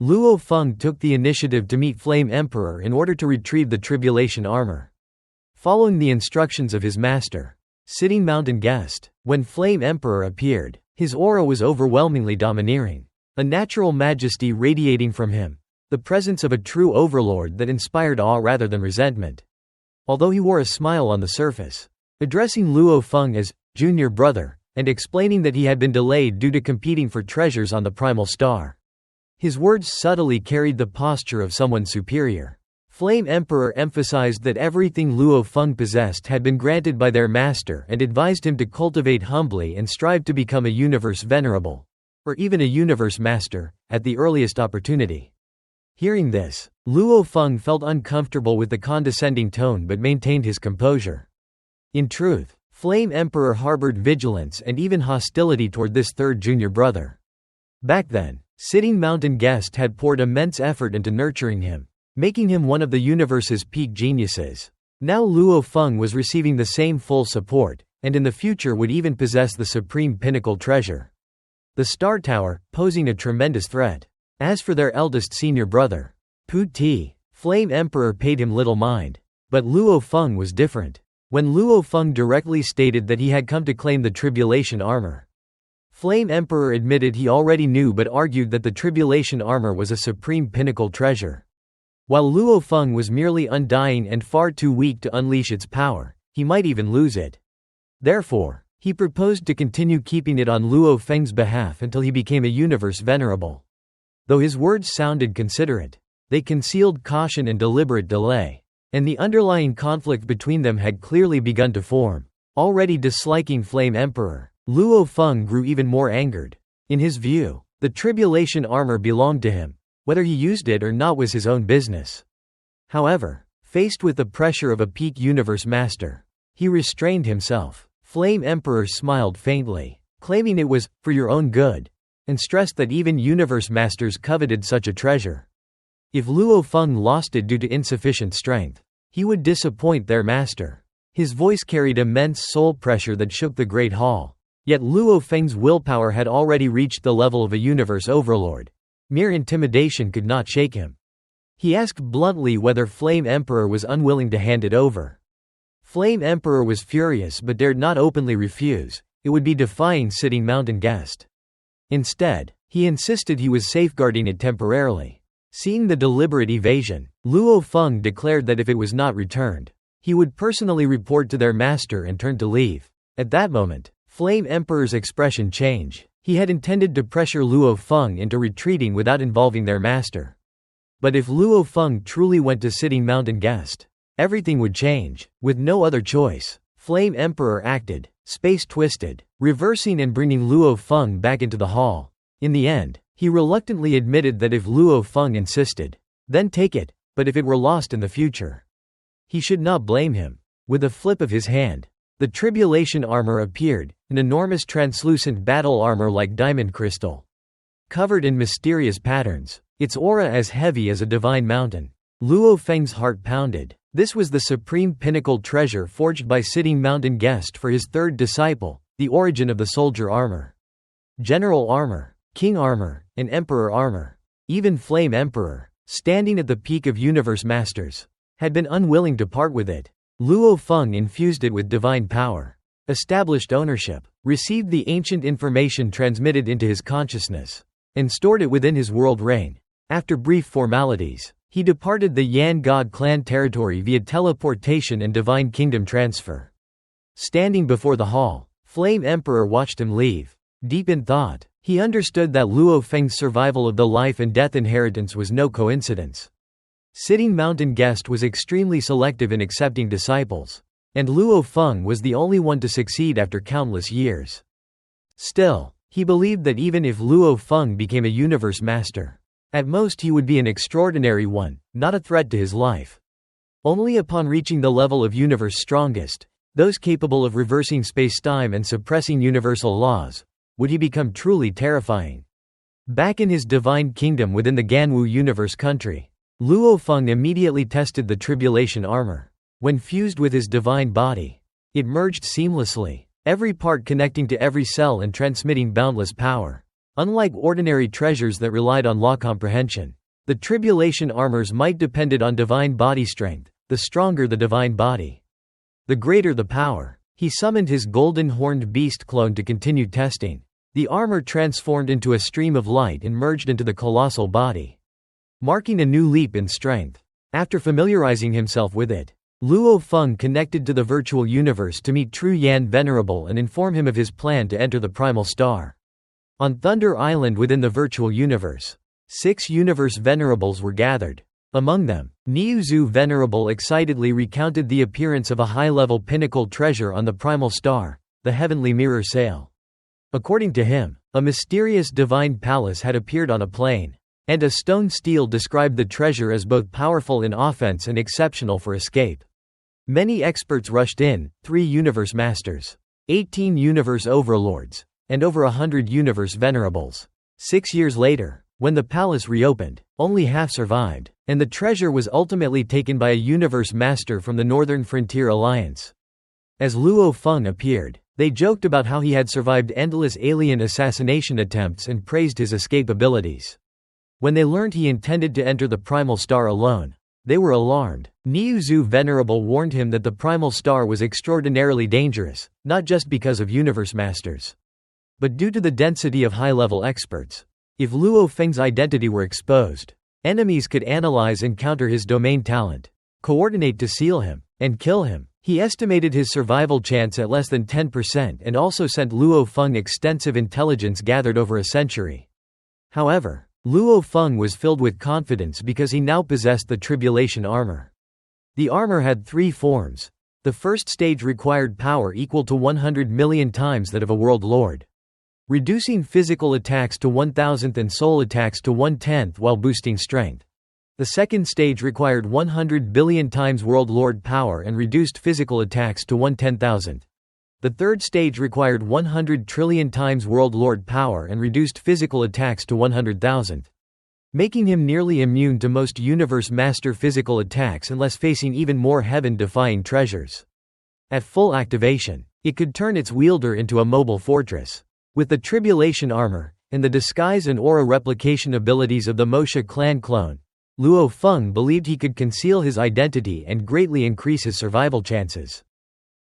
Luo Feng took the initiative to meet Flame Emperor in order to retrieve the tribulation armor. Following the instructions of his master, Sitting Mountain guessed, when Flame Emperor appeared, his aura was overwhelmingly domineering, a natural majesty radiating from him, the presence of a true overlord that inspired awe rather than resentment. Although he wore a smile on the surface, addressing Luo Feng as junior brother, and explaining that he had been delayed due to competing for treasures on the primal star, his words subtly carried the posture of someone superior. Flame Emperor emphasized that everything Luo Feng possessed had been granted by their master and advised him to cultivate humbly and strive to become a universe venerable, or even a universe master, at the earliest opportunity. Hearing this, Luo Feng felt uncomfortable with the condescending tone but maintained his composure. In truth, Flame Emperor harbored vigilance and even hostility toward this third junior brother. Back then, Sitting Mountain Guest had poured immense effort into nurturing him, making him one of the universe's peak geniuses. Now Luo Feng was receiving the same full support, and in the future would even possess the supreme pinnacle treasure, the Star Tower, posing a tremendous threat. As for their eldest senior brother, Pu Ti, Flame Emperor paid him little mind. But Luo Feng was different. When Luo Feng directly stated that he had come to claim the tribulation armor, Flame Emperor admitted he already knew but argued that the tribulation armor was a supreme pinnacle treasure. While Luo Feng was merely undying and far too weak to unleash its power, he might even lose it. Therefore, he proposed to continue keeping it on Luo Feng's behalf until he became a universe venerable. Though his words sounded considerate, they concealed caution and deliberate delay, and the underlying conflict between them had clearly begun to form. Already disliking Flame Emperor, Luo Feng grew even more angered. In his view, the tribulation armor belonged to him. Whether he used it or not was his own business. However, faced with the pressure of a peak universe master, he restrained himself. Flame Emperor smiled faintly, claiming it was for your own good, and stressed that even universe masters coveted such a treasure. If Luo Feng lost it due to insufficient strength, he would disappoint their master. His voice carried immense soul pressure that shook the Great Hall. Yet Luo Feng's willpower had already reached the level of a universe overlord. Mere intimidation could not shake him. He asked bluntly whether Flame Emperor was unwilling to hand it over. Flame Emperor was furious but dared not openly refuse. It would be defying Sitting Mountain Guest. Instead, he insisted he was safeguarding it temporarily. Seeing the deliberate evasion, Luo Feng declared that if it was not returned, he would personally report to their master and turn to leave. At that moment, Flame Emperor's expression changed. He had intended to pressure Luo Feng into retreating without involving their master. But if Luo Feng truly went to Sitting Mountain Guest, everything would change. With no other choice, Flame Emperor acted, space twisted, reversing and bringing Luo Feng back into the hall. In the end, he reluctantly admitted that if Luo Feng insisted, then take it, but if it were lost in the future, he should not blame him. With a flip of his hand, the tribulation armor appeared, an enormous translucent battle armor like diamond crystal, covered in mysterious patterns, its aura as heavy as a divine mountain. Luo Feng's heart pounded. This was the supreme pinnacle treasure forged by Sitting Mountain Guest for his third disciple, the origin of the soldier armor, general armor, king armor, and emperor armor. Even Flame Emperor, standing at the peak of universe masters, had been unwilling to part with it. Luo Feng infused it with divine power, established ownership, received the ancient information transmitted into his consciousness, and stored it within his world reign. After brief formalities, he departed the Yan God clan territory via teleportation and divine kingdom transfer. Standing before the hall, Flame Emperor watched him leave. Deep in thought, he understood that Luo Feng's survival of the life and death inheritance was no coincidence. Sitting Mountain Guest was extremely selective in accepting disciples, and Luo Feng was the only one to succeed after countless years. Still, he believed that even if Luo Feng became a universe master, at most he would be an extraordinary one, not a threat to his life. Only upon reaching the level of universe strongest, those capable of reversing space-time and suppressing universal laws, would he become truly terrifying. Back in his divine kingdom within the Ganwu universe country, Luo Feng immediately tested the tribulation armor. When fused with his divine body, it merged seamlessly, every part connecting to every cell and transmitting boundless power. Unlike ordinary treasures that relied on law comprehension, the tribulation armors might depended on divine body strength. The stronger the divine body, the greater the power. He summoned his golden horned beast clone to continue testing. The armor transformed into a stream of light and merged into the colossal body, marking a new leap in strength. After familiarizing himself with it, Luo Feng connected to the virtual universe to meet Tru Yan Venerable and inform him of his plan to enter the primal star. On Thunder Island within the virtual universe, 6 universe venerables were gathered. Among them, Niuzu Venerable excitedly recounted the appearance of a high-level pinnacle treasure on the primal star, the heavenly mirror sail. According to him, a mysterious divine palace had appeared on a plain, and a stone stele described the treasure as both powerful in offense and exceptional for escape. Many experts rushed in, 3 universe masters, 18 universe overlords, and over 100 universe venerables. 6 years later, when the palace reopened, only half survived, and the treasure was ultimately taken by a universe master from the Northern Frontier Alliance. As Luo Feng appeared, they joked about how he had survived endless alien assassination attempts and praised his escape abilities. When they learned he intended to enter the primal star alone, they were alarmed. Niuzu Venerable warned him that the primal star was extraordinarily dangerous, not just because of universe masters, but due to the density of high-level experts. If Luo Feng's identity were exposed, enemies could analyze and counter his domain talent, coordinate to seal him, and kill him. He estimated his survival chance at less than 10% and also sent Luo Feng extensive intelligence gathered over a century. However, Luo Feng was filled with confidence because he now possessed the tribulation armor. The armor had 3 forms. The first stage required power equal to 100 million times that of a world lord, reducing physical attacks to 1,000th and soul attacks to 1/10 while boosting strength. The second stage required 100 billion times World Lord power and reduced physical attacks to 1/10,000th. The third stage required 100 trillion times World Lord power and reduced physical attacks to 100,000th, making him nearly immune to most Universe Master physical attacks unless facing even more heaven-defying treasures. At full activation, it could turn its wielder into a mobile fortress. With the tribulation armor, and the disguise and aura replication abilities of the Moshe clan clone, Luo Feng believed he could conceal his identity and greatly increase his survival chances.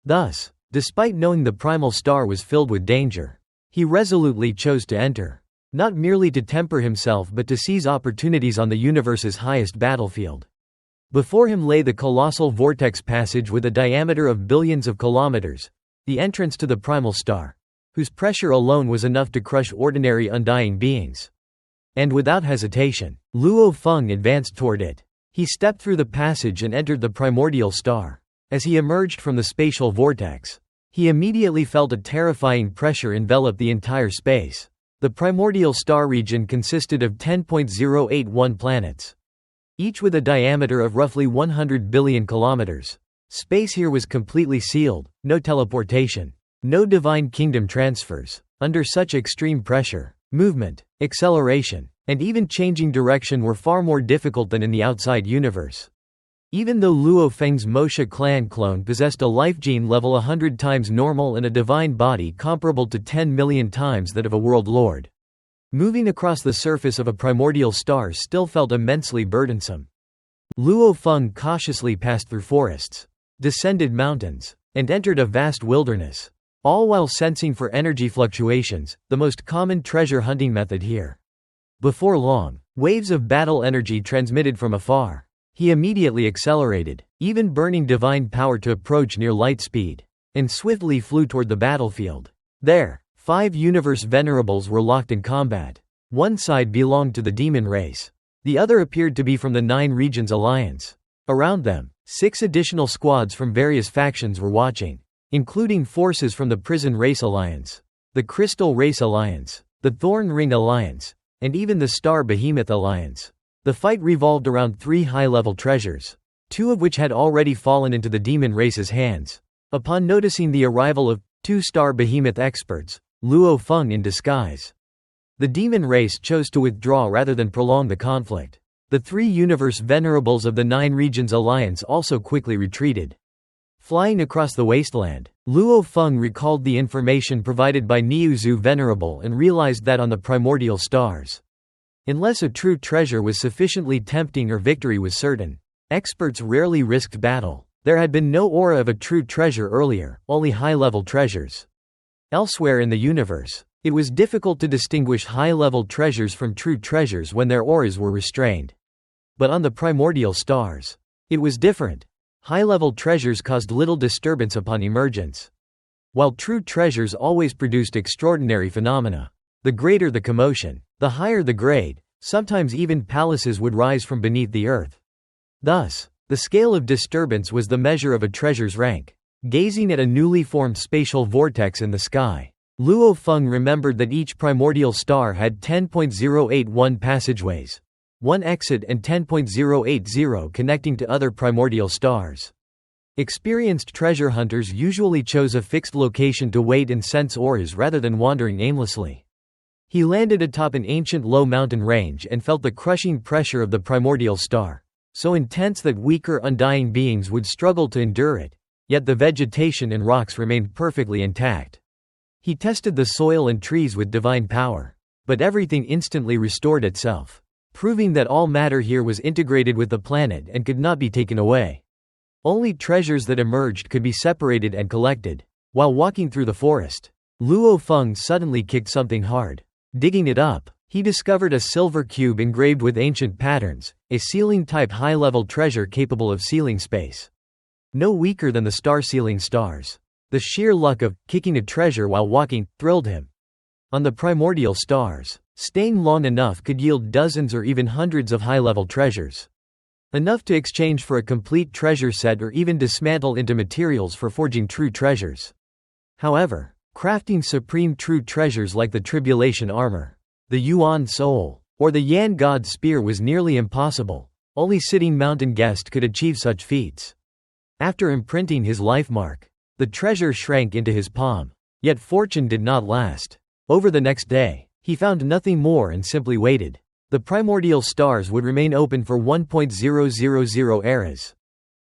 Thus, despite knowing the primal star was filled with danger, he resolutely chose to enter, not merely to temper himself but to seize opportunities on the universe's highest battlefield. Before him lay the colossal vortex passage with a diameter of billions of kilometers, the entrance to the primal star, whose pressure alone was enough to crush ordinary undying beings. And without hesitation, Luo Feng advanced toward it. He stepped through the passage and entered the primordial star. As he emerged from the spatial vortex, he immediately felt a terrifying pressure envelop the entire space. The primordial star region consisted of 10.081 planets, each with a diameter of roughly 100 billion kilometers. Space here was completely sealed, no teleportation, no divine kingdom transfers. Under such extreme pressure, movement, acceleration, and even changing direction were far more difficult than in the outside universe. Even though Luo Feng's Moshe clan clone possessed a life gene level 100 times normal and a divine body comparable to 10 million times that of a world lord, moving across the surface of a primordial star still felt immensely burdensome. Luo Feng cautiously passed through forests, descended mountains, and entered a vast wilderness, all while sensing for energy fluctuations, the most common treasure hunting method here. Before long, waves of battle energy transmitted from afar. He immediately accelerated, even burning divine power to approach near light speed, and swiftly flew toward the battlefield. There, 5 universe venerables were locked in combat. One side belonged to the demon race. The other appeared to be from the 9 Regions Alliance. Around them, 6 additional squads from various factions were watching, including forces from the Prison Race Alliance, the Crystal Race Alliance, the Thorn Ring Alliance, and even the Star Behemoth Alliance. The fight revolved around 3 high-level treasures, 2 of which had already fallen into the demon race's hands. Upon noticing the arrival of 2 Star Behemoth experts, Luo Feng in disguise, the demon race chose to withdraw rather than prolong the conflict. The 3 universe venerables of the 9 Regions Alliance also quickly retreated. Flying across the wasteland, Luo Feng recalled the information provided by Niuzhu Venerable and realized that on the primordial stars, unless a true treasure was sufficiently tempting or victory was certain, experts rarely risked battle. There had been no aura of a true treasure earlier, only high-level treasures. Elsewhere in the universe, it was difficult to distinguish high-level treasures from true treasures when their auras were restrained. But on the primordial stars, it was different. High-level treasures caused little disturbance upon emergence, while true treasures always produced extraordinary phenomena. The greater the commotion, the higher the grade, sometimes even palaces would rise from beneath the earth. Thus, the scale of disturbance was the measure of a treasure's rank. Gazing at a newly formed spatial vortex in the sky, Luo Feng remembered that each primordial star had 10.081 passageways, one exit and 10.080 connecting to other primordial stars. Experienced treasure hunters usually chose a fixed location to wait and sense auras rather than wandering aimlessly. He landed atop an ancient low mountain range and felt the crushing pressure of the primordial star, so intense that weaker undying beings would struggle to endure it, yet the vegetation and rocks remained perfectly intact. He tested the soil and trees with divine power, but everything instantly restored itself, proving that all matter here was integrated with the planet and could not be taken away. Only treasures that emerged could be separated and collected. While walking through the forest, Luo Feng suddenly kicked something hard. Digging it up, he discovered a silver cube engraved with ancient patterns, a sealing-type high-level treasure capable of sealing space. No weaker than the star-sealing stars. The sheer luck of kicking a treasure while walking thrilled him. On the primordial stars, staying long enough could yield dozens or even hundreds of high-level treasures. Enough to exchange for a complete treasure set or even dismantle into materials for forging true treasures. However, crafting supreme true treasures like the tribulation armor, the Yuan soul, or the Yan god spear was nearly impossible. Only sitting mountain guest could achieve such feats. After imprinting his life mark, the treasure shrank into his palm. Yet fortune did not last. Over the next day, he found nothing more and simply waited. The primordial stars would remain open for 1.000 eras.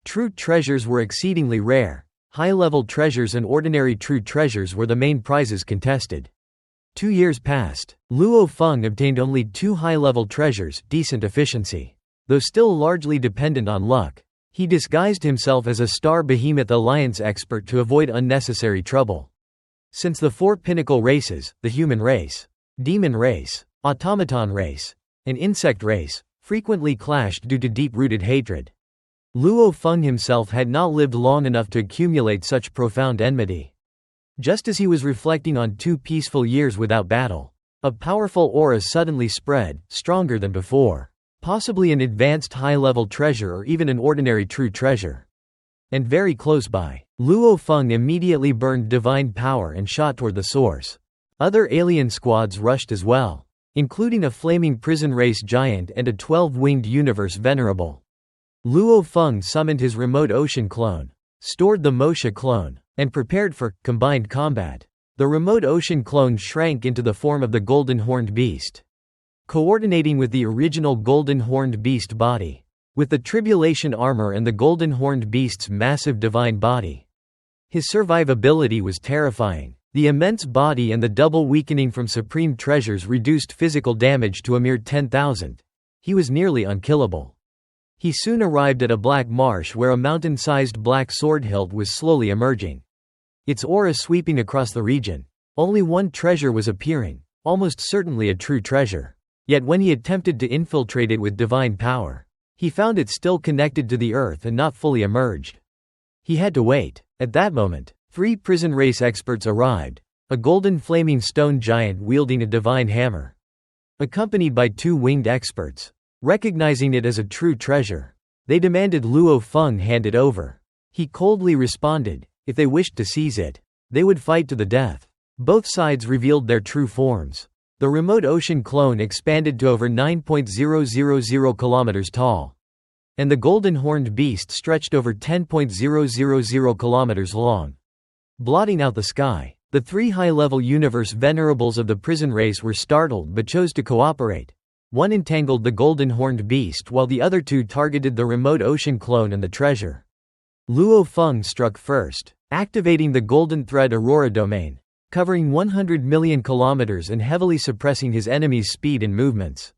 True treasures were exceedingly rare. High-level treasures and ordinary true treasures were the main prizes contested. 2 years passed. Luo Feng obtained only 2 high-level treasures, decent efficiency. Though still largely dependent on luck, he disguised himself as a star behemoth alliance expert to avoid unnecessary trouble. Since the 4 pinnacle races, the human race, demon race, automaton race, and insect race, frequently clashed due to deep-rooted hatred, Luo Feng himself had not lived long enough to accumulate such profound enmity. Just as he was reflecting on 2 peaceful years without battle, a powerful aura suddenly spread, stronger than before. Possibly an advanced high-level treasure or even an ordinary true treasure. And very close by, Luo Feng immediately burned divine power and shot toward the source. Other alien squads rushed as well, including a flaming prison race giant and a 12-winged universe venerable. Luo Feng summoned his remote ocean clone, stored the Mosha clone, and prepared for combined combat. The remote ocean clone shrank into the form of the golden horned beast, coordinating with the original golden horned beast body, with the tribulation armor and the golden horned beast's massive divine body. His survivability was terrifying. The immense body and the double weakening from supreme treasures reduced physical damage to a mere 10,000. He was nearly unkillable. He soon arrived at a black marsh where a mountain-sized black sword hilt was slowly emerging, its aura sweeping across the region. Only one treasure was appearing, almost certainly a true treasure. Yet when he attempted to infiltrate it with divine power, he found it still connected to the earth and not fully emerged. He had to wait. At that moment, 3 prison race experts arrived, a golden flaming stone giant wielding a divine hammer, accompanied by 2 winged experts. Recognizing it as a true treasure, they demanded Luo Feng hand it over. He coldly responded, if they wished to seize it, they would fight to the death. Both sides revealed their true forms. The remote ocean clone expanded to over 9.000 kilometers tall, and the golden horned beast stretched over 10.000 kilometers long, blotting out the sky. The 3 high-level universe venerables of the prison race were startled but chose to cooperate. One entangled the golden horned beast while the other 2 targeted the remote ocean clone and the treasure. Luo Feng struck first, activating the Golden Thread Aurora domain, covering 100 million kilometers and heavily suppressing his enemy's speed and movements.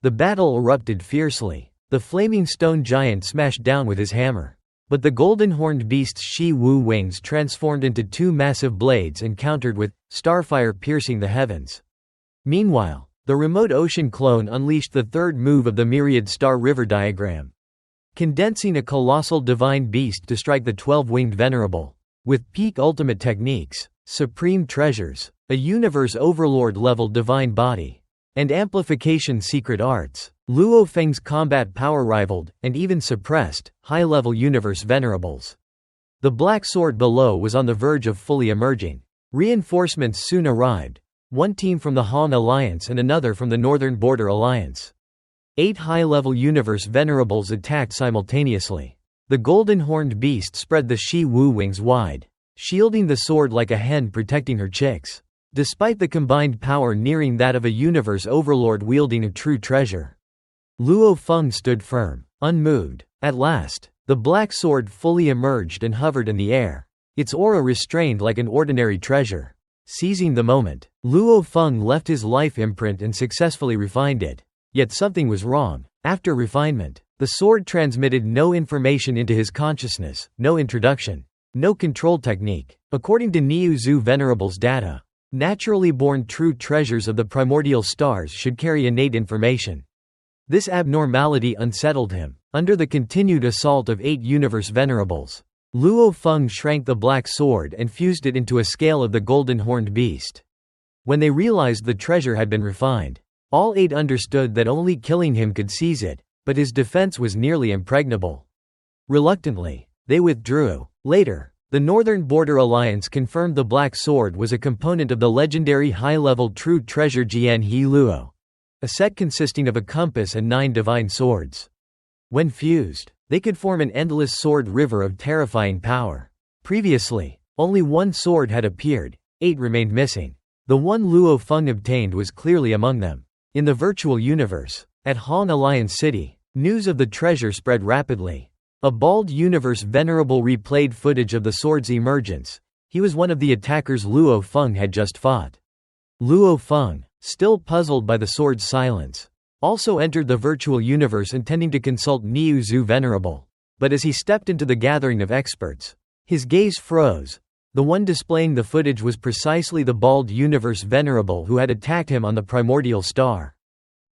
The battle erupted fiercely. The flaming stone giant smashed down with his hammer. But the golden-horned beast's Shi Wu wings transformed into two massive blades and countered with starfire piercing the heavens. Meanwhile, the remote ocean clone unleashed the third move of the myriad star river diagram, condensing a colossal divine beast to strike the 12-winged venerable. With peak ultimate techniques, supreme treasures, a universe overlord-level divine body, and amplification secret arts, Luo Feng's combat power rivaled, and even suppressed, high-level universe venerables. The black sword below was on the verge of fully emerging. Reinforcements soon arrived, one team from the Han Alliance and another from the Northern Border Alliance. 8 high-level universe venerables attacked simultaneously. The golden-horned beast spread the Shi Wu wings wide, shielding the sword like a hen protecting her chicks. Despite the combined power nearing that of a universe overlord wielding a true treasure, Luo Feng stood firm, unmoved. At last, the black sword fully emerged and hovered in the air, its aura restrained like an ordinary treasure. Seizing the moment, Luo Feng left his life imprint and successfully refined it. Yet something was wrong. After refinement, the sword transmitted no information into his consciousness, no introduction, no control technique. According to Niu Zhu Venerable's data, naturally born true treasures of the primordial stars should carry innate information. This abnormality unsettled him. Under the continued assault of 8 universe venerables, Luo Feng shrank the black sword and fused it into a scale of the golden-horned beast. When they realized the treasure had been refined, all 8 understood that only killing him could seize it, but his defense was nearly impregnable. Reluctantly, they withdrew. Later, the Northern Border Alliance confirmed the black sword was a component of the legendary high-level true treasure Jian He Luo, a set consisting of a compass and 9 divine swords. When fused, they could form an endless sword river of terrifying power. Previously, only 1 sword had appeared, 8 remained missing. The one Luo Feng obtained was clearly among them. In the virtual universe, at Han Alliance City, news of the treasure spread rapidly. A bald universe venerable replayed footage of the sword's emergence. He was one of the attackers Luo Feng had just fought. Luo Feng, still puzzled by the sword's silence, also entered the virtual universe intending to consult Niu Zhu Venerable. But as he stepped into the gathering of experts, his gaze froze. The one displaying the footage was precisely the bald universe venerable who had attacked him on the primordial star.